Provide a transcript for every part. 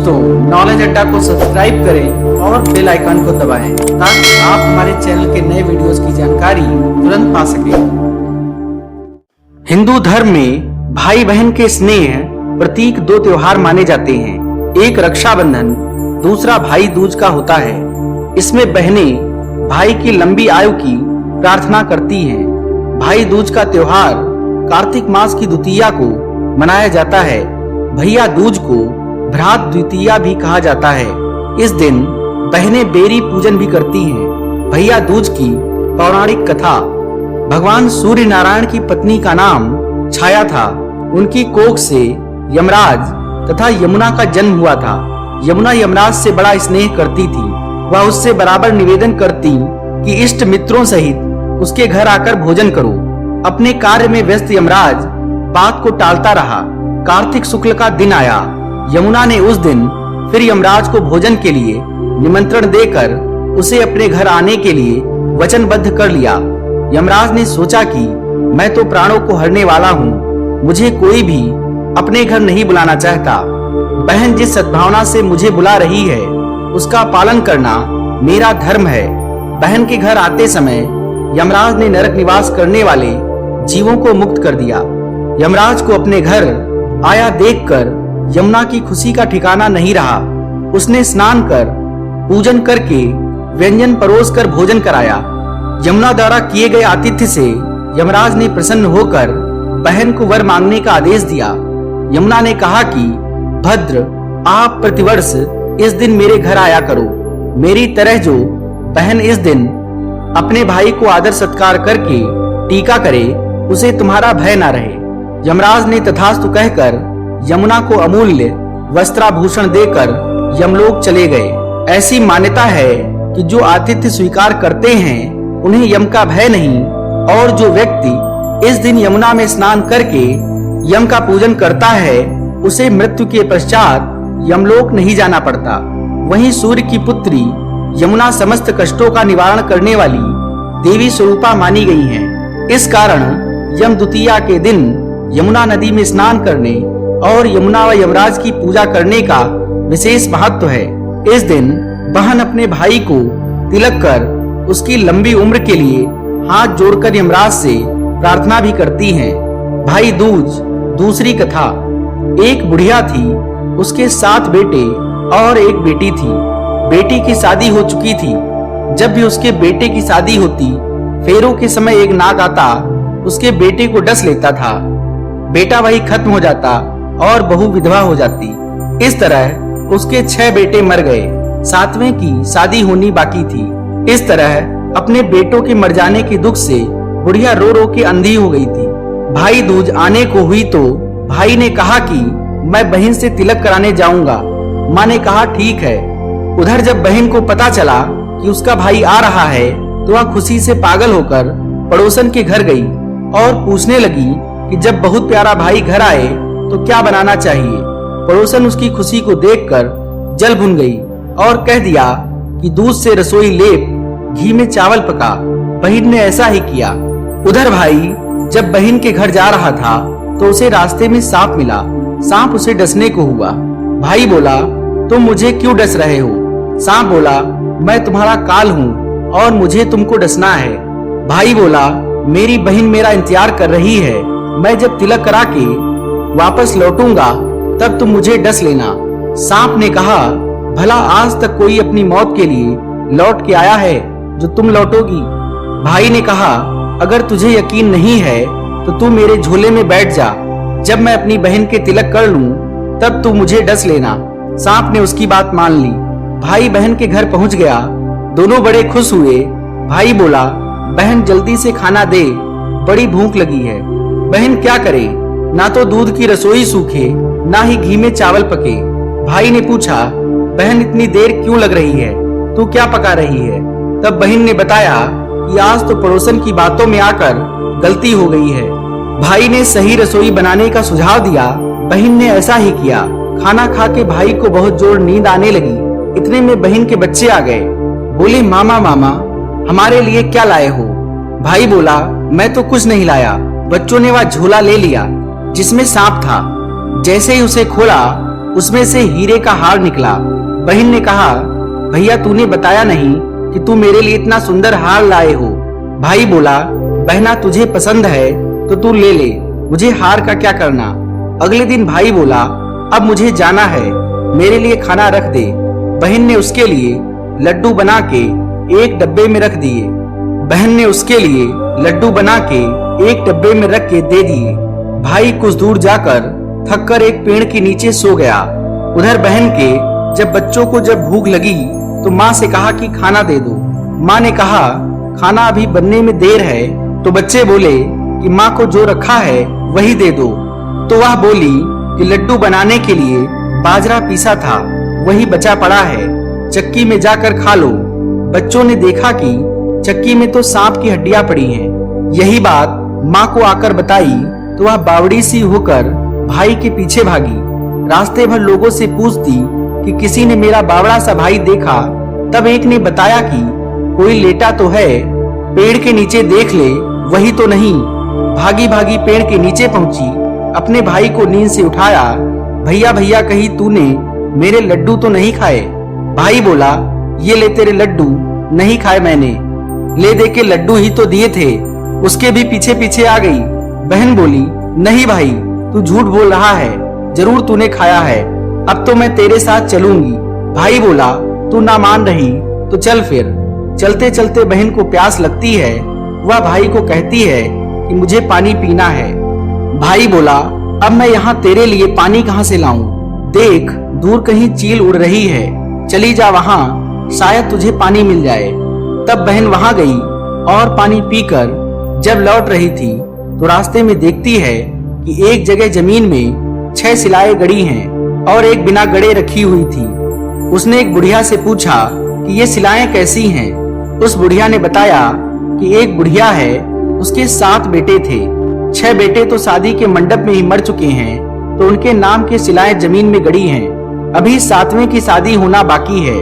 दोस्तों, नॉलेज अड्डा को सब्सक्राइब करें और बेल आइकन को दबाएं ताकि आप हमारे चैनल के नए वीडियोस की जानकारी तुरंत पा सकें। हिंदू धर्म में भाई बहन के स्नेह प्रतीक दो त्योहार माने जाते हैं। एक रक्षाबंधन, दूसरा भाई दूज का होता है। इसमें बहनें भाई की लंबी आयु की प्रार्थना करती हैं। भाई दूज का त्योहार कार्तिक मास की द्वितीया को मनाया जाता है। भैया दूज को भ्रात द्वितीया भी कहा जाता है। इस दिन बहनें बेरी पूजन भी करती हैं। भैया दूज की पौराणिक कथा। भगवान सूर्य नारायण की पत्नी का नाम छाया था। उनकी कोख से यमराज तथा यमुना का जन्म हुआ था। यमुना यमराज से बड़ा स्नेह करती थी। वह उससे बराबर निवेदन करती कि इष्ट मित्रों सहित उसके घर आकर भोजन करो। अपने कार्य में व्यस्त यमराज बात को टालता रहा। कार्तिक शुक्ल का दिन आया। यमुना ने उस दिन फिर यमराज को भोजन के लिए निमंत्रण देकर उसे अपने घर आने के लिए वचनबद्ध कर लिया। यमराज ने सोचा कि मैं तो प्राणों को हरने वाला हूँ, मुझे कोई भी अपने घर नहीं बुलाना चाहता। बहन जिस सद्भावना से मुझे बुला रही है उसका पालन करना मेरा धर्म है। बहन के घर आते समय यमराज ने नरक निवास करने वाले जीवों को मुक्त कर दिया। यमराज को अपने घर आया देखकर यमुना की खुशी का ठिकाना नहीं रहा। उसने स्नान कर पूजन करके व्यंजन परोस कर भोजन कराया। यमुना द्वारा किए गए आतिथ्य से यमराज ने प्रसन्न होकर बहन को वर मांगने का आदेश दिया। यमुना ने कहा कि भद्र, आप प्रतिवर्ष इस दिन मेरे घर आया करो। मेरी तरह जो बहन इस दिन अपने भाई को आदर सत्कार करके टीका करे, उसे तुम्हारा भय ना रहे। यमराज ने तथास्तु कहकर यमुना को अमूल्य वस्त्राभूषण देकर यमलोक चले गए। ऐसी मान्यता है कि जो आतिथ्य स्वीकार करते हैं उन्हें यम का भय नहीं, और जो व्यक्ति इस दिन यमुना में स्नान करके यम का पूजन करता है उसे मृत्यु के पश्चात यमलोक नहीं जाना पड़ता। वहीं सूर्य की पुत्री यमुना समस्त कष्टों का निवारण करने वाली देवी स्वरूपा मानी गई हैं। इस कारण यम द्वितीया के दिन यमुना नदी में स्नान करने और यमुना व यमराज की पूजा करने का विशेष महत्व है। इस दिन बहन अपने भाई को तिलक कर उसकी लंबी उम्र के लिए हाथ जोड़कर यमराज से प्रार्थना भी करती हैं। भाई दूज दूसरी कथा। एक बुढ़िया थी, उसके 7 बेटे और एक बेटी थी। बेटी की शादी हो चुकी थी। जब भी उसके बेटे की शादी होती, फेरों के समय एक नाग आता, उसके बेटे को डस लेता था। बेटा वही खत्म हो जाता और बहू विधवा हो जाती। इस तरह उसके 6 बेटे मर गए। 7वें की शादी होनी बाकी थी। इस तरह अपने बेटों के मर जाने के दुख से बुढ़िया रो रो के अंधी हो गई थी। भाई दूज आने को हुई तो भाई ने कहा कि मैं बहन से तिलक कराने जाऊंगा। माँ ने कहा ठीक है। उधर जब बहन को पता चला कि उसका भाई आ रहा है तो वह खुशी से पागल होकर पड़ोसन के घर गई और पूछने लगी कि जब बहुत प्यारा भाई घर आए तो क्या बनाना चाहिए। पड़ोसन उसकी खुशी को देखकर जल भुन गई और कह दिया कि दूध से रसोई लेप, घी में चावल पका। बहन ने ऐसा ही किया। उधर भाई जब बहन के घर जा रहा था तो उसे रास्ते में सांप मिला। सांप उसे डसने को हुआ। भाई बोला, तुम मुझे क्यों डस रहे हो? सांप बोला, मैं तुम्हारा काल हूँ और मुझे तुमको डसना है। भाई बोला, मेरी बहन मेरा इंतजार कर रही है। मैं जब तिलक करा के वापस लौटूंगा तब तुम मुझे डस लेना। सांप ने कहा, भला आज तक कोई अपनी मौत के लिए लौट के आया है जो तुम लौटोगी? भाई ने कहा, अगर तुझे यकीन नहीं है तो तू मेरे झोले में बैठ जा। जब मैं अपनी बहन के तिलक कर लूं तब तू मुझे डस लेना। सांप ने उसकी बात मान ली। भाई बहन के घर पहुंच गया। दोनों बड़े खुश हुए। भाई बोला, बहन जल्दी से खाना दे, बड़ी भूख लगी है। बहन क्या करे, ना तो दूध की रसोई सूखे ना ही घी में चावल पके। भाई ने पूछा, बहन इतनी देर क्यों लग रही है, तू क्या पका रही है? तब बहन ने बताया कि आज तो पड़ोसन की बातों में आकर गलती हो गई है। भाई ने सही रसोई बनाने का सुझाव दिया। बहन ने ऐसा ही किया। खाना खा के भाई को बहुत जोर नींद आने लगी। इतने में बहन के बच्चे आ गए। बोले, मामा मामा हमारे लिए क्या लाए हो? भाई बोला, मैं तो कुछ नहीं लाया। बच्चों ने वह झोला ले लिया जिसमें सांप था। जैसे ही उसे खोला उसमें से हीरे का हार निकला। बहन ने कहा, भैया तूने बताया नहीं कि तू मेरे लिए इतना सुंदर हार लाए हो। भाई बोला, बहना तुझे पसंद है तो तू ले ले, मुझे हार का क्या करना। अगले दिन भाई बोला, अब मुझे जाना है, मेरे लिए खाना रख दे। बहन ने उसके लिए लड्डू बना के एक डब्बे में रख दिए। दे दिए। भाई कुछ दूर जाकर थककर एक पेड़ के नीचे सो गया। उधर बहन के जब बच्चों को जब भूख लगी तो माँ से कहा कि खाना दे दो। माँ ने कहा, खाना अभी बनने में देर है। तो बच्चे बोले कि माँ को जो रखा है वही दे दो। तो वह बोली कि लड्डू बनाने के लिए बाजरा पीसा था, वही बचा पड़ा है, चक्की में जाकर खा लो। बच्चों ने देखा कि चक्की में तो सांप की हड्डियां पड़ी हैं। यही बात माँ को आकर बताई तो वह बावड़ी सी होकर भाई के पीछे भागी। रास्ते भर लोगों से पूछती कि किसी ने मेरा बावड़ा सा भाई देखा। तब एक ने बताया कि कोई लेटा तो है, पेड़ के नीचे देख ले, वही तो नहीं। भागी भागी पेड़ के नीचे पहुंची, अपने भाई को नींद से उठाया। भैया भैया कही तूने मेरे लड्डू तो नहीं खाए। भाई बोला, ये ले तेरे लड्डू, नहीं खाए मैंने, ले दे के लड्डू ही तो दिए थे। उसके भी पीछे पीछे आ गई। बहन बोली, नहीं भाई तू झूठ बोल रहा है, जरूर तूने खाया है, अब तो मैं तेरे साथ चलूंगी। भाई बोला, तू ना मान रही तो चल फिर। चलते चलते बहन को प्यास लगती है। वह भाई को कहती है कि मुझे पानी पीना है। भाई बोला, अब मैं यहाँ तेरे लिए पानी कहाँ से लाऊं? देख दूर कहीं चील उड़ रही है, चली जा वहाँ, शायद तुझे पानी मिल जाए। तब बहन वहाँ गई और पानी पीकर जब लौट रही थी तो रास्ते में देखती है कि एक जगह जमीन में 6 सिलाएं गड़ी हैं और एक बिना गड़े रखी हुई थी। उसने एक बुढ़िया से पूछा कि ये सिलाएं कैसी हैं? उस बुढ़िया ने बताया कि एक बुढ़िया है, उसके 7 बेटे थे। 6 बेटे तो शादी के मंडप में ही मर चुके हैं, तो उनके नाम की सिलाएं जमीन में गड़ी हैं। अभी 7वें की शादी होना बाकी है,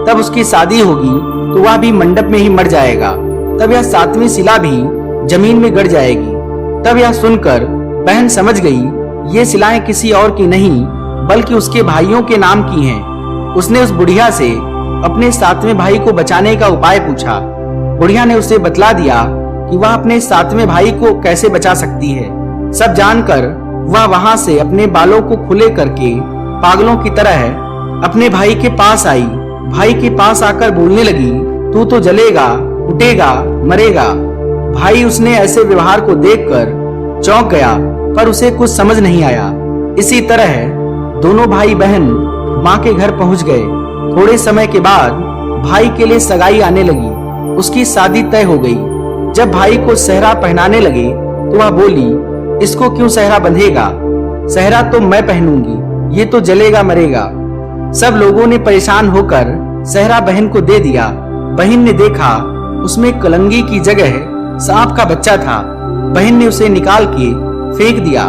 तब उसकी शादी होगी तो वह भी मंडप में ही मर जाएगा। तब यह 7वीं सिला भी जमीन में गड़ जाएगी। तब यह सुनकर बहन समझ गई ये सिलाएं किसी और की नहीं बल्कि उसके भाइयों के नाम की हैं। उसने उस बुढ़िया से अपने 7वें भाई को बचाने का उपाय पूछा। बुढ़िया ने उसे बतला दिया कि वह अपने 7वें भाई को कैसे बचा सकती है। सब जानकर वह वहां से अपने बालों को खुले करके पागलों की तरह अपने भाई के पास आई। भाई के पास आकर बोलने लगी, तू तो जलेगा, उठेगा, मरेगा। भाई उसने ऐसे व्यवहार को देखकर चौंक गया, पर उसे कुछ समझ नहीं आया। इसी तरह दोनों भाई बहन माँ के घर पहुंच गए। थोड़े समय के बाद भाई के लिए सगाई आने लगी। उसकी शादी तय हो गई। जब भाई को सेहरा पहनाने लगे तो वह बोली, इसको क्यों सेहरा बंधेगा? सेहरा तो मैं पहनूंगी, ये तो जलेगा मरेगा। सब लोगों ने परेशान होकर सेहरा बहन को दे दिया। बहन ने देखा उसमें कलंगी की जगह सांप का बच्चा था। बहन ने उसे निकाल के फेंक दिया।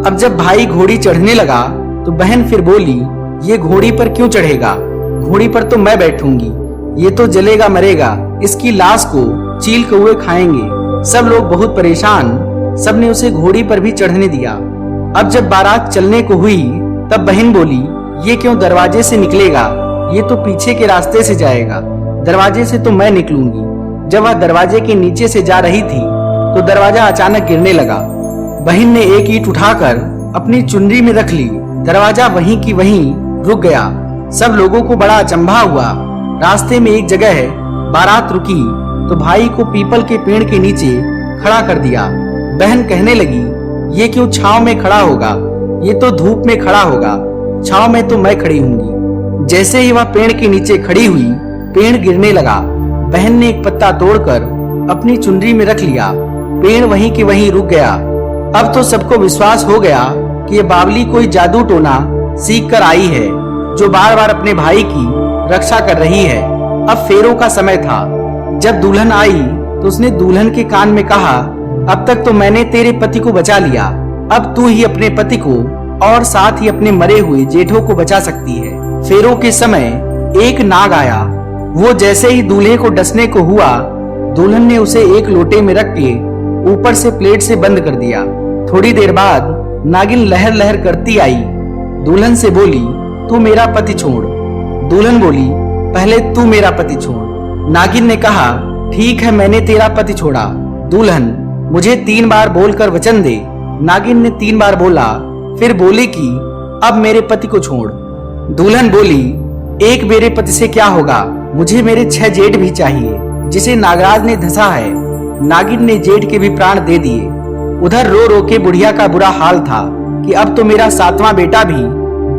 अब जब भाई घोड़ी चढ़ने लगा तो बहन फिर बोली, ये घोड़ी पर क्यों चढ़ेगा? घोड़ी पर तो मैं बैठूंगी, ये तो जलेगा मरेगा, इसकी लाश को चील कौवे खाएंगे। सब लोग बहुत परेशान, सबने उसे घोड़ी पर भी चढ़ने दिया। अब जब बारात चलने को हुई तब बहन बोली, ये क्यों दरवाजे से निकलेगा, ये तो पीछे के रास्ते से जाएगा, दरवाजे से तो मैं निकलूंगी। जब वह दरवाजे के नीचे से जा रही थी तो दरवाजा अचानक गिरने लगा। बहन ने एक ईंट उठाकर अपनी चुनरी में रख ली। दरवाजा वहीं की वहीं रुक गया। सब लोगों को बड़ा अचंभा हुआ। रास्ते में एक जगह बारात रुकी तो भाई को पीपल के पेड़ के नीचे खड़ा कर दिया। बहन कहने लगी, ये क्यों छांव में खड़ा होगा, ये तो धूप में खड़ा होगा, छांव में तो मैं खड़ी होंगी। जैसे ही वह पेड़ के नीचे खड़ी हुई, पेड़ गिरने लगा। बहन ने एक पत्ता तोड़कर अपनी चुनरी में रख लिया। पेड़ वहीं के वहीं रुक गया। अब तो सबको विश्वास हो गया कि ये बावली कोई जादू टोना सीख कर आई है, जो बार बार अपने भाई की रक्षा कर रही है। अब फेरों का समय था। जब दुल्हन आई तो उसने दुल्हन के कान में कहा, अब तक तो मैंने तेरे पति को बचा लिया, अब तू ही अपने पति को और साथ ही अपने मरे हुए जेठों को बचा सकती है। फेरों के समय एक नाग आया। वो जैसे ही दूल्हे को डसने को हुआ, दुल्हन ने उसे एक लोटे में रख के ऊपर से प्लेट से बंद कर दिया। थोड़ी देर बाद नागिन लहर लहर करती आई। दुल्हन से बोली, तू मेरा पति छोड़। दुल्हन बोली, पहले तू मेरा पति छोड़। नागिन ने कहा, ठीक है, मैंने तेरा पति छोड़ा। दुल्हन, मुझे 3 बार बोलकर वचन दे। नागिन ने 3 बार बोला, फिर बोली कि अब मेरे पति को छोड़। दुल्हन बोली, एक मेरे पति से क्या होगा, मुझे मेरे 6 जेठ भी चाहिए जिसे नागराज ने धंसा है। नागिन ने जेठ के भी प्राण दे दिए। उधर रो रो के बुढ़िया का बुरा हाल था कि अब तो मेरा 7वां बेटा भी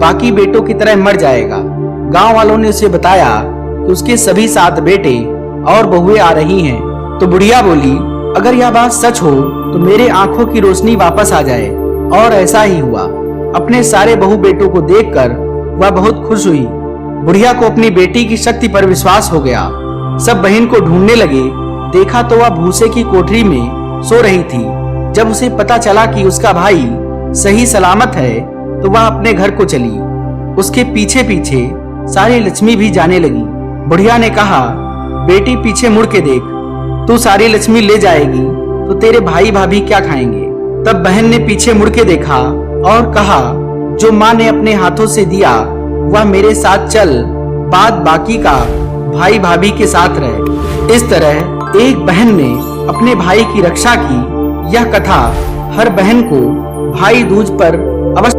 बाकी बेटों की तरह मर जाएगा। गांव वालों ने उसे बताया कि उसके सभी 7 बेटे और बहुएं आ रही हैं। तो बुढ़िया बोली, अगर यह बात सच हो तो मेरे आंखों की रोशनी वापस आ जाए। और ऐसा ही हुआ। अपने सारे बहू बेटों को देखकर वह बहुत खुश हुई। बुढ़िया को अपनी बेटी की शक्ति पर विश्वास हो गया। सब बहन को ढूंढने लगे। देखा तो वह भूसे की कोठरी में सो रही थी। जब उसे पता चला कि उसका भाई सही सलामत है तो वह अपने घर को चली। उसके पीछे पीछे सारी लक्ष्मी भी जाने लगी। बुढ़िया ने कहा, बेटी पीछे मुड़ के देख, तू सारी लक्ष्मी ले जाएगी तो तेरे भाई भाभी क्या खाएंगे। तब बहन ने पीछे मुड़ के देखा और कहा, जो माँ ने अपने हाथों से दिया वह मेरे साथ चल, बाद बाकी का भाई भाभी के साथ रहे। इस तरह एक बहन ने अपने भाई की रक्षा की। यह कथा हर बहन को भाई दूज पर अवश्य